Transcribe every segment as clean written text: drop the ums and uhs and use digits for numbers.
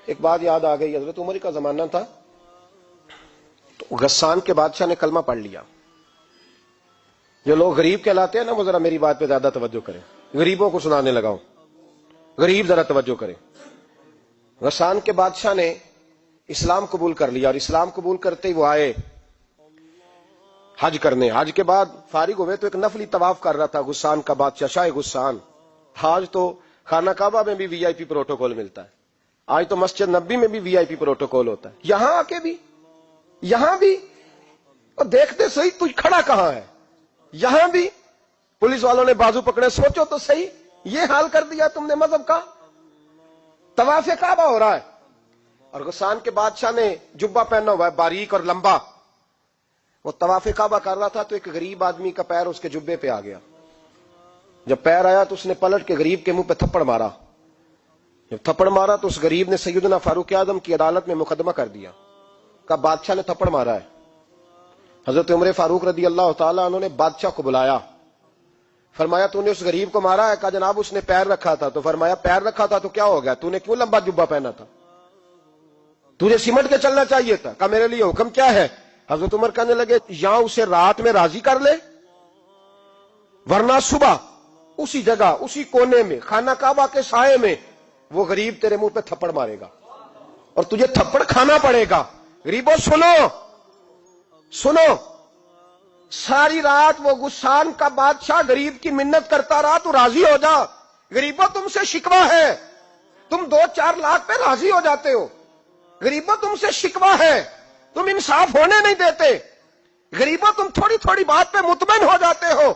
ایک بات یاد آ گئی، حضرت عمر کا زمانہ تھا تو غسان کے بادشاہ نے کلمہ پڑھ لیا. جو لوگ غریب کہلاتے ہیں نا وہ ذرا میری بات پہ زیادہ توجہ کریں، غریبوں کو سنانے لگا ہوں، غریب ذرا توجہ کریں. غسان کے بادشاہ نے اسلام قبول کر لیا، اور اسلام قبول کرتے ہی وہ آئے حج کرنے. حج کے بعد فارغ ہوئے تو ایک نفلی طواف کر رہا تھا غسان کا بادشاہ، شاہ غسان. آج تو خانہ کعبہ میں بھی وی آئی پی پروٹوکول ملتا ہے، آج تو مسجد نبی میں بھی وی آئی پی پروٹوکول ہوتا ہے، یہاں آ کے بھی، یہاں بھی. اور دیکھتے صحیح تو کھڑا کہاں ہے، یہاں بھی پولیس والوں نے بازو پکڑے. سوچو تو صحیح، یہ حال کر دیا تم نے مذہب کا. طواف کعبہ ہو رہا ہے اور غسان کے بادشاہ نے جبہ پہنا ہوا ہے باریک اور لمبا. وہ طواف کعبہ کر رہا تھا تو ایک غریب آدمی کا پیر اس کے جبے پہ آ گیا. جب پیر آیا تو اس نے پلٹ کے غریب کے منہ پہ تھپڑ مارا. جب تھپڑ مارا تو اس غریب نے سیدنا فاروق اعظم کی عدالت میں مقدمہ کر دیا، کہا بادشاہ نے تھپڑ مارا ہے. حضرت عمر فاروق رضی اللہ تعالیٰ عنہ نے بادشاہ کو بلایا، فرمایا تو نے اس غریب کو مارا ہے؟ کہا جناب اس نے پیر رکھا تھا. تو فرمایا پیر رکھا تھا تو کیا ہو گیا، تو نے کیوں لمبا جبہ پہنا تھا، تجھے سمٹ کے چلنا چاہیے تھا. کہا میرے لیے حکم کیا ہے؟ حضرت عمر کہنے لگے یا اسے رات میں راضی کر لے، ورنہ صبح اسی جگہ اسی کونے میں خانہ کعبہ کے سائے میں وہ غریب تیرے منہ پہ تھپڑ مارے گا اور تجھے تھپڑ کھانا پڑے گا. غریبوں سنو سنو، ساری رات وہ غسان کا بادشاہ غریب کی منت کرتا رہا تو راضی ہو جا. غریبوں تم سے شکوہ ہے، تم 2-4 لاکھ پہ راضی ہو جاتے ہو. غریبوں تم سے شکوہ ہے، تم انصاف ہونے نہیں دیتے. غریبوں تم تھوڑی تھوڑی بات پہ مطمئن ہو جاتے ہو،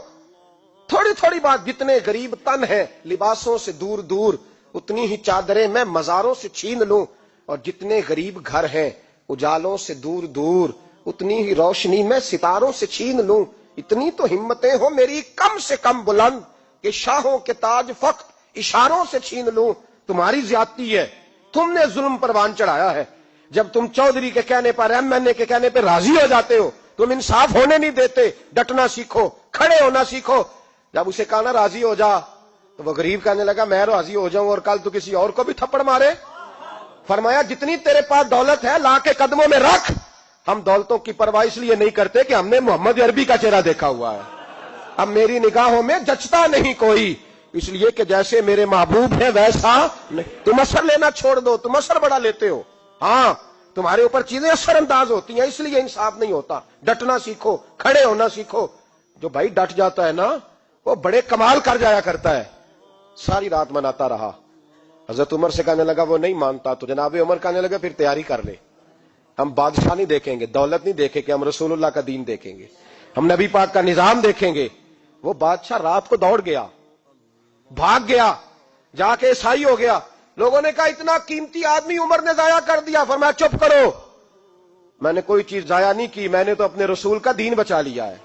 تھوڑی تھوڑی بات. جتنے غریب تن ہیں لباسوں سے دور دور، اتنی ہی چادریں میں مزاروں سے چھین لوں، اور جتنے غریب گھر ہیں اجالوں سے دور دور، اتنی ہی روشنی میں ستاروں سے چھین لوں. اتنی تو ہمتیں ہو میری کم سے کم بلند کہ شاہوں کے تاج فخر اشاروں سے چھین لوں. تمہاری زیادتی ہے، تم نے ظلم پروان چڑھایا ہے. جب تم چودھری کے کہنے پر، ایم این اے کے کہنے پہ راضی ہو جاتے ہو، تم انصاف ہونے نہیں دیتے. ڈٹنا سیکھو، کھڑے ہونا سیکھو. جب اسے کہا نا راضی ہو جا تو وہ غریب کہنے لگا میں راضی ہو جاؤں اور کل تو کسی اور کو بھی تھپڑ مارے. فرمایا جتنی تیرے پاس دولت ہے لا کے قدموں میں رکھ. ہم دولتوں کی پرواہ اس لیے نہیں کرتے کہ ہم نے محمد عربی کا چہرہ دیکھا ہوا ہے. اب میری نگاہوں میں جچتا نہیں کوئی، اس لیے کہ جیسے میرے محبوب ہیں ویسا نہیں. تم اثر لینا چھوڑ دو، تم اثر بڑا لیتے ہو. ہاں تمہارے اوپر چیزیں اثر انداز ہوتی ہیں، اس لیے انصاف نہیں ہوتا. ڈٹنا سیکھو، کھڑے ہونا سیکھو. جو بھائی ڈٹ جاتا ہے نا وہ بڑے کمال کر جایا کرتا ہے. ساری رات مناتا رہا. حضرت عمر سے کہنے لگا وہ نہیں مانتا. تو جناب عمر کہنے لگا پھر تیاری کر لے، ہم بادشاہ نہیں دیکھیں گے، دولت نہیں دیکھیں گے، ہم رسول اللہ کا دین دیکھیں گے، ہم نبی پاک کا نظام دیکھیں گے. وہ بادشاہ رات کو دوڑ گیا، بھاگ گیا، جا کے عیسائی ہو گیا. لوگوں نے کہا اتنا قیمتی آدمی عمر نے ضائع کر دیا. فرمایا چپ کرو، میں نے کوئی چیز ضائع نہیں کی، میں نے تو اپنے رسول کا دین بچا لیا ہے.